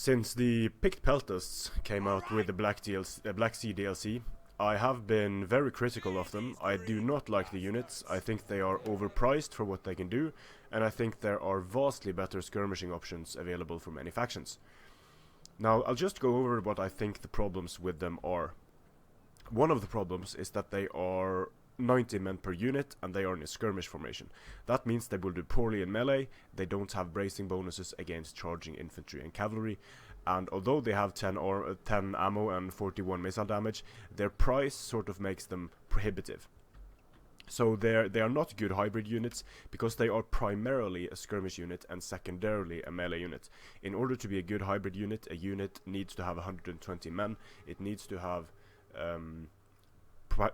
Since the Picked Peltasts came out with the Black Sea DLC, I have been very critical of them. I do not like the units. I think they are overpriced for what they can do, and I think there are vastly better skirmishing options available for many factions. Now, I'll just go over what I think the problems with them are. One of the problems is that they are 90 men per unit and they are in a skirmish formation. That means they will do poorly in melee, they don't have bracing bonuses against charging infantry and cavalry, and although they have 10 ammo and 41 missile damage, their price sort of makes them prohibitive. So they are not good hybrid units because they are primarily a skirmish unit and secondarily a melee unit. In order to be a good hybrid unit, a unit needs to have 120 men. It needs to have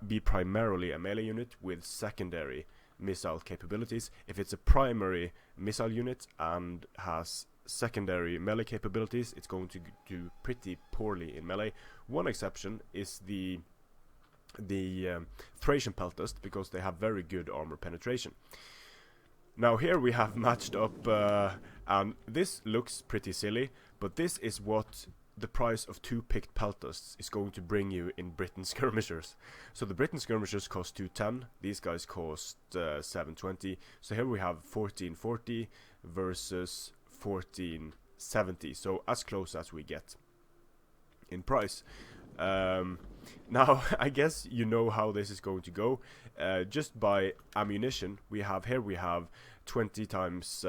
be primarily a melee unit with secondary missile capabilities. If it's a primary missile unit and has secondary melee capabilities, it's going to do pretty poorly in melee. One exception is the Thracian Peltast, because they have very good armor penetration. Now here we have matched up, and this looks pretty silly, but this is what the price of 2 Picked Peltasts is going to bring you in Britain skirmishers. So the Britain skirmishers cost 210, these guys cost 720. So here we have 1440 versus 1470, so as close as we get in price. Now I guess you know how this is going to go. Just by ammunition, we have 20 times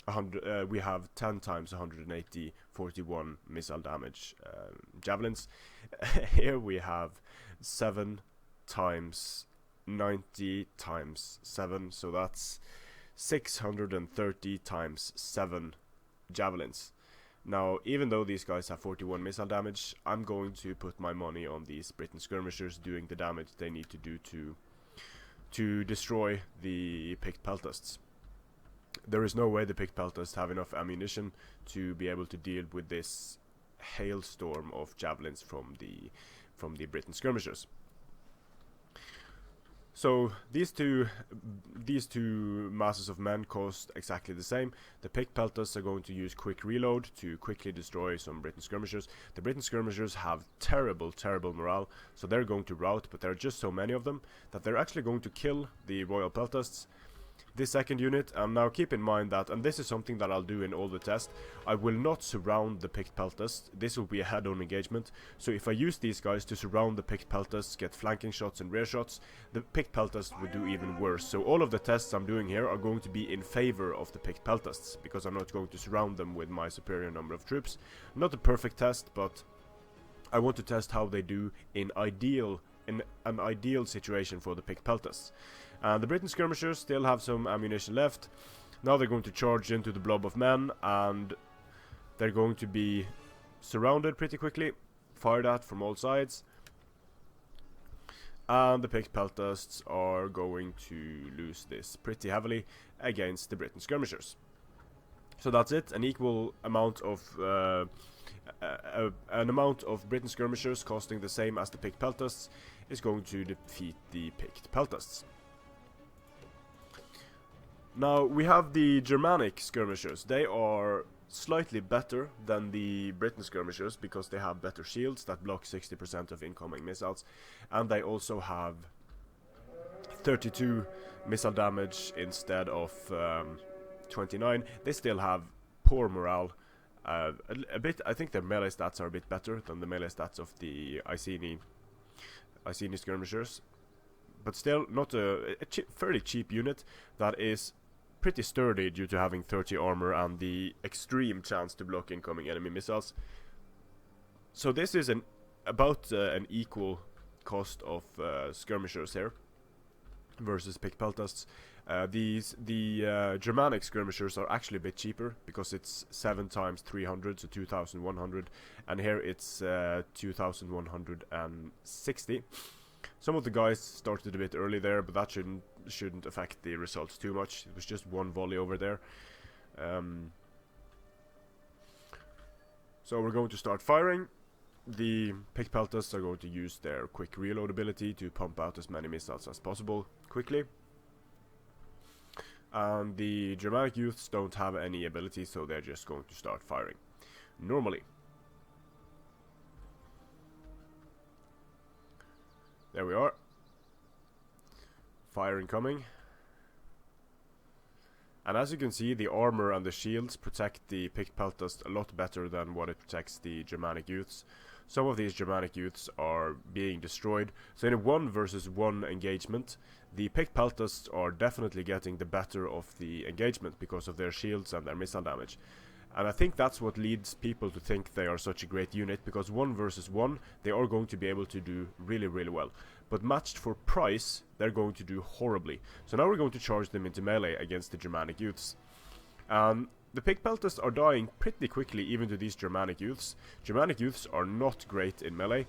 100, we have 10 times 180 41 missile damage javelins. Here we have 7 times 90 times 7, so that's 630 times 7 javelins. Now, even though these guys have 41 missile damage, I'm going to put my money on these Britain skirmishers doing the damage they need to do to destroy the Picked Peltasts. There is no way the Picked Peltasts have enough ammunition to be able to deal with this hailstorm of javelins from the Britain skirmishers. So these two masses of men cost exactly the same. The Picked Peltasts are going to use quick reload to quickly destroy some Britain skirmishers. The Britain skirmishers have terrible morale, so they're going to rout, but there are just so many of them that they're actually going to kill the Royal Peltasts. This second unit, now keep in mind that, and this is something that I'll do in all the tests, I will not surround the Picked Peltasts. This will be a head-on engagement, so if I use these guys to surround the Picked Peltasts, get flanking shots and rear shots, the Picked Peltasts would do even worse. So all of the tests I'm doing here are going to be in favor of the Picked Peltasts, because I'm not going to surround them with my superior number of troops. Not a perfect test, but I want to test how they do in an ideal situation for the Picked Peltasts. The Britain skirmishers still have some ammunition left. Now they're going to charge into the blob of men, and they're going to be surrounded pretty quickly, fired at from all sides, and the Picked Peltasts are going to lose this pretty heavily against the Britain skirmishers. So that's it. An equal amount of Britain skirmishers costing the same as the Picked Peltasts is going to defeat the Picked Peltasts. Now we have the Germanic skirmishers. They are slightly better than the Britain skirmishers because they have better shields that block 60% of incoming missiles, and they also have 32 missile damage instead of 29. They still have poor morale. A bit. I think their melee stats are a bit better than the melee stats of the Iceni skirmishers, but still not a fairly cheap unit that is pretty sturdy due to having 30 armor and the extreme chance to block incoming enemy missiles. So this is about an equal cost of skirmishers here versus Picked Peltasts. The Germanic skirmishers are actually a bit cheaper because it's 7 times 300, so 2,100, and here it's 2,160. Some of the guys started a bit early there, but that shouldn't affect the results too much. It was just one volley over there. So we're going to start firing. The Picked Peltasts are going to use their quick reload ability to pump out as many missiles as possible quickly. And the Germanic youths don't have any ability, so they're just going to start firing. normally. There we are. Fire incoming. And as you can see, the armor and the shields protect the Picked Peltasts a lot better than what it protects the Germanic youths. Some of these Germanic youths are being destroyed, so in a 1 versus 1 engagement, the Picked Peltasts are definitely getting the better of the engagement because of their shields and their missile damage. And I think that's what leads people to think they are such a great unit, because 1 versus 1, they are going to be able to do really, really well. But matched for price, they're going to do horribly. So now we're going to charge them into melee against the Germanic youths. The Picked Peltasts are dying pretty quickly even to these Germanic youths. Germanic youths are not great in melee.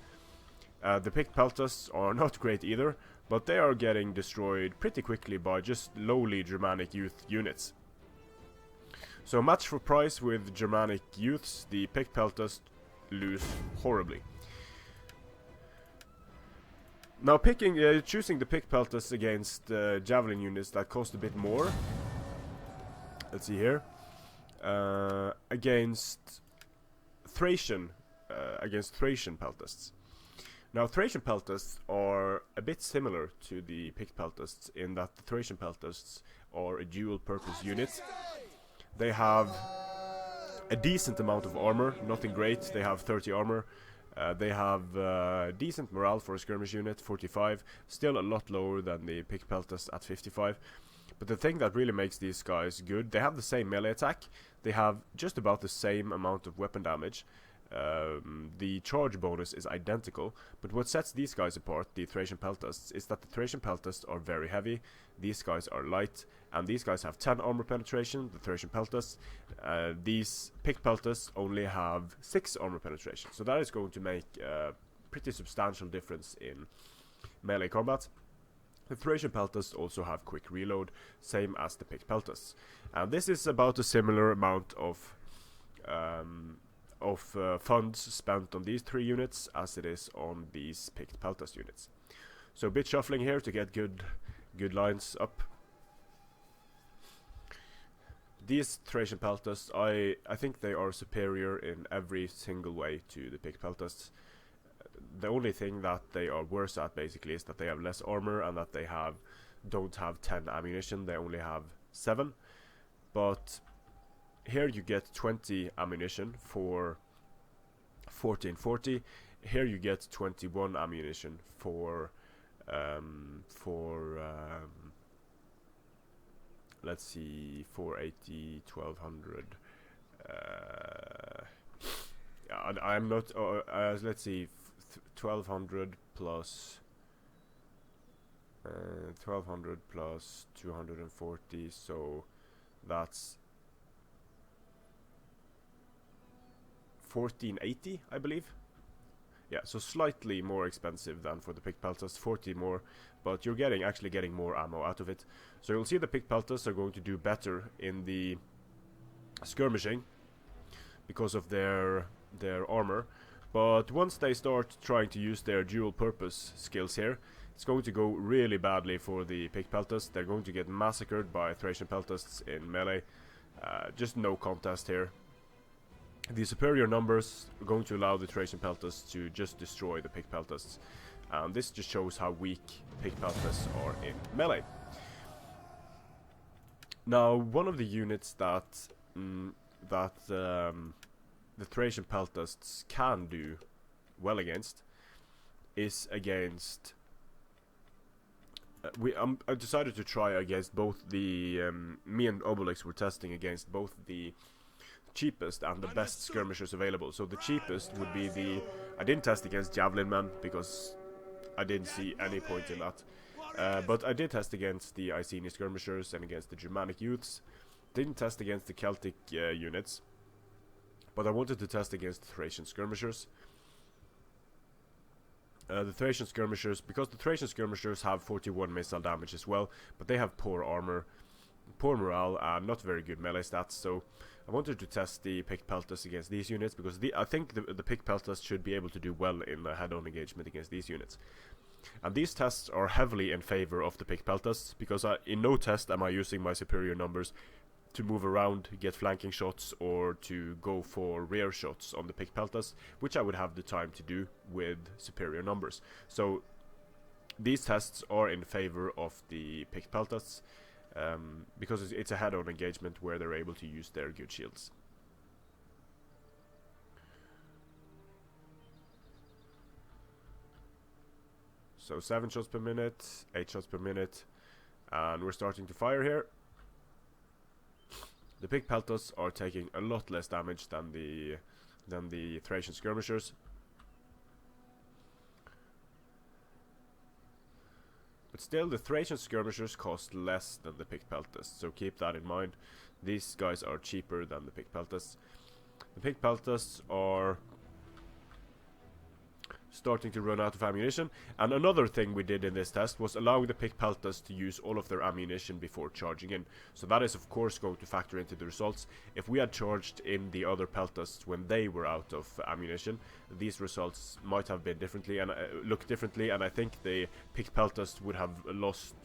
The Picked Peltasts are not great either, but they are getting destroyed pretty quickly by just lowly Germanic youth units. So match for price with Germanic youths, the Picked Peltasts lose horribly. Now choosing the Picked Peltasts against javelin units that cost a bit more. Let's see here. Against Thracian Peltasts. Now Thracian Peltasts are a bit similar to the Picked Peltasts in that the Thracian Peltasts are a dual purpose unit. They have a decent amount of armor, nothing great. They have 30 armor. They have decent morale for a skirmish unit, 45. Still a lot lower than the Picked Peltasts at 55. But the thing that really makes these guys good, they have the same melee attack. They have just about the same amount of weapon damage. The charge bonus is identical, but what sets these guys apart, the Thracian Peltasts, is that the Thracian Peltasts are very heavy, these guys are light, and these guys have 10 armor penetration, the Thracian Peltasts. These Picked Peltasts only have 6 armor penetration, so that is going to make a pretty substantial difference in melee combat. The Thracian Peltasts also have quick reload, same as the Picked Peltasts. And this is about a similar amount of funds spent on these 3 units as it is on these Picked Peltast units. So a bit shuffling here to get good lines up. These Thracian Peltasts, I think they are superior in every single way to the Picked Peltasts. The only thing that they are worse at basically is that they have less armor and that they don't have 10 ammunition, they only have 7. But here you get 20 ammunition for 1440. Here you get 21 ammunition for let's see, 480, 1200. I'm not. Let's see, 1200 plus 1200 plus 240. So that's 1480, I believe. Yeah, so slightly more expensive than for the Picked Peltasts, 40 more, but you're actually getting more ammo out of it. So you'll see the Picked Peltasts are going to do better in the skirmishing because of their armor. But once they start trying to use their dual purpose skills here, it's going to go really badly for the Picked Peltasts. They're going to get massacred by Thracian Peltasts in melee. Just no contest here. The superior numbers are going to allow the Thracian Peltasts to just destroy the Picked Peltasts. And this just shows how weak Picked Peltasts are in melee. Now, one of the units that the Thracian Peltasts can do well against is against... I decided to try against both the... me and Obelix were testing against both the cheapest and the best skirmishers available. So the cheapest would be the... I didn't test against javelin men because I didn't see any point in that. But I did test against the Iceni skirmishers and against the Germanic youths. Didn't test against the Celtic units. But I wanted to test against the Thracian skirmishers. The Thracian skirmishers, because the Thracian skirmishers have 41 missile damage as well, but they have poor armor, poor morale, and not very good melee stats. So I wanted to test the Picked Peltasts against these units, because I think the Picked Peltasts should be able to do well in a head-on engagement against these units. And these tests are heavily in favor of the Picked Peltasts, because in no test am I using my superior numbers to move around, get flanking shots, or to go for rear shots on the Picked Peltasts, which I would have the time to do with superior numbers. So these tests are in favor of the Picked Peltasts, because it's a head-on engagement where they're able to use their good shields. So 7 shots per minute, 8 shots per minute, and we're starting to fire here. The Picked Peltasts are taking a lot less damage than the Thracian skirmishers. But still, the Thracian skirmishers cost less than the Picked Peltasts, so keep that in mind. These guys are cheaper than the Picked Peltasts. The Picked Peltasts are starting to run out of ammunition, and another thing we did in this test was allowing the Picked Peltasts to use all of their ammunition before charging in. So that is of course going to factor into the results. If we had charged in the other Peltasts when they were out of ammunition, these results might have been differently and look differently, and I think the Picked Peltasts would have lost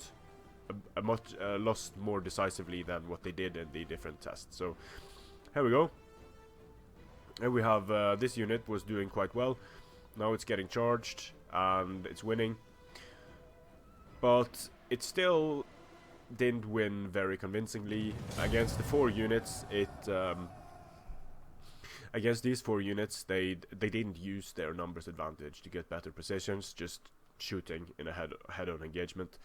lost more decisively than what they did in the different tests. So here we go. And we have this unit was doing quite well. Now it's getting charged and it's winning, but it still didn't win very convincingly against the 4 units. Against these 4 units, they didn't use their numbers advantage to get better positions, just shooting in a head-on engagement.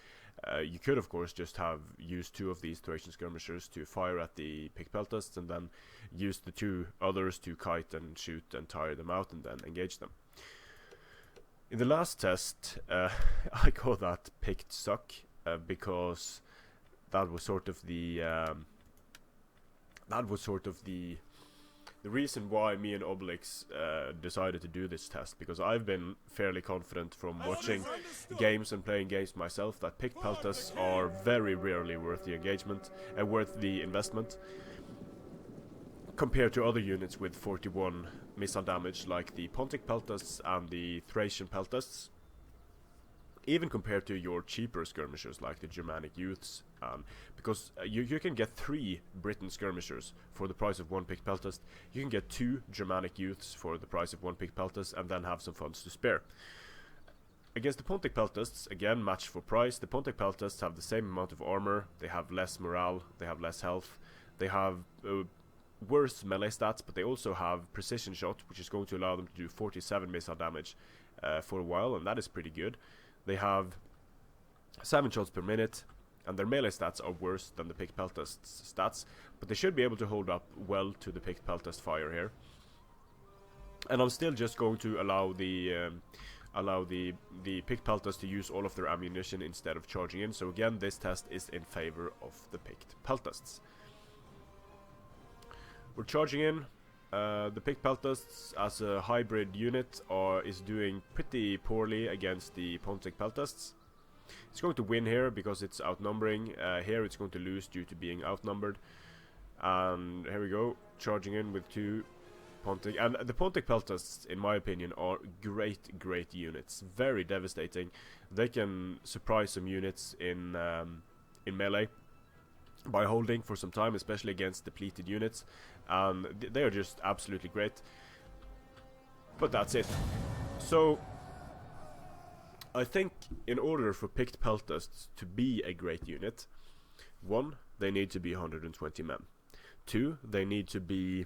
You could of course just have used 2 of these Thracian skirmishers to fire at the Picked Peltasts, and then use the 2 others to kite and shoot and tire them out and then engage them. In the last test, I call that Picked Suck, because that was sort of the reason why me and Obelix decided to do this test, because I've been fairly confident from watching games and playing games myself that Picked Peltasts are very rarely worth the engagement and worth the investment, compared to other units with 41 missile damage like the Picked Peltasts and the Thracian Peltasts. Even compared to your cheaper skirmishers like the Germanic youths, because you can get 3 Briton skirmishers for the price of 1 Picked Peltast. You can get 2 Germanic youths for the price of 1 Picked Peltast, and then have some funds to spare. Against the Picked Peltasts, again match for price. The Picked Peltasts have the same amount of armor, they have less morale, they have less health, they have worse melee stats, but they also have precision shot, which is going to allow them to do 47 missile damage for a while, and that is pretty good. They have 7 shots per minute, and their melee stats are worse than the Picked Peltasts stats, but they should be able to hold up well to the Picked Peltast fire here. And I'm still just going to allow the Picked Peltasts to use all of their ammunition instead of charging in. So again, this test is in favor of the Picked Peltasts. We're charging in. The Picked Peltasts as a hybrid unit is doing pretty poorly against the Picked Peltasts. It's going to win here because it's outnumbering. Here it's going to lose due to being outnumbered. And here we go, charging in with 2 Pontic. And the Picked Peltasts, in my opinion, are great units. Very devastating. They can surprise some units in melee by holding for some time, especially against depleted units, and they are just absolutely great. But that's it. So I think in order for Picked Peltasts to be a great unit, 1, they need to be 120 men. 2, they need to be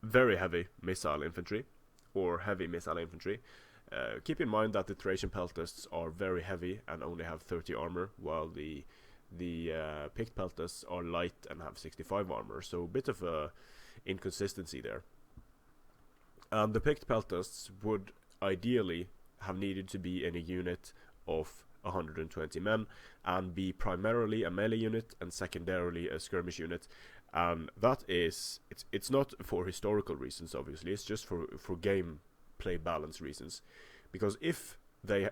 very heavy missile infantry, or heavy missile infantry. Keep in mind that the Thracian Peltasts are very heavy and only have 30 armor, while the Picked Peltasts are light and have 65 armor, so a bit of a inconsistency there. And the Picked Peltasts would ideally have needed to be in a unit of 120 men and be primarily a melee unit and secondarily a skirmish unit. And that is, it's not for historical reasons, obviously, it's just for gameplay balance reasons. Because if they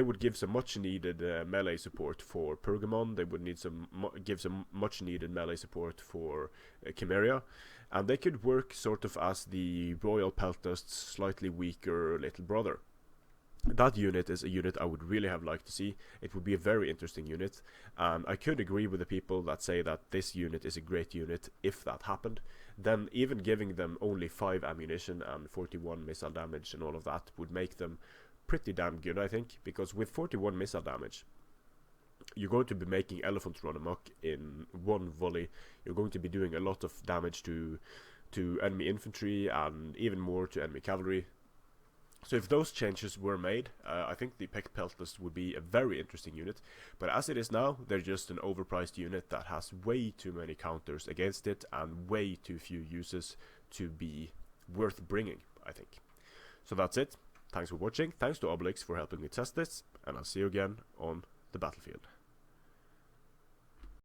would give some much needed melee support for Pergamon, they would need give some much needed melee support for Chimeria, and they could work sort of as the Royal Peltast's slightly weaker little brother. That unit is a unit I would really have liked to see. It would be a very interesting unit, and I could agree with the people that say that this unit is a great unit if that happened. Then even giving them only 5 ammunition and 41 missile damage and all of that would make them pretty damn good, I think, because with 41 missile damage, you're going to be making elephants run amok in one volley. You're going to be doing a lot of damage to enemy infantry and even more to enemy cavalry. So if those changes were made, I think the Picked Peltasts would be a very interesting unit. But as it is now, they're just an overpriced unit that has way too many counters against it and way too few uses to be worth bringing, I think. So that's it. Thanks for watching. Thanks to Obelix for helping me test this, and I'll see you again on the battlefield.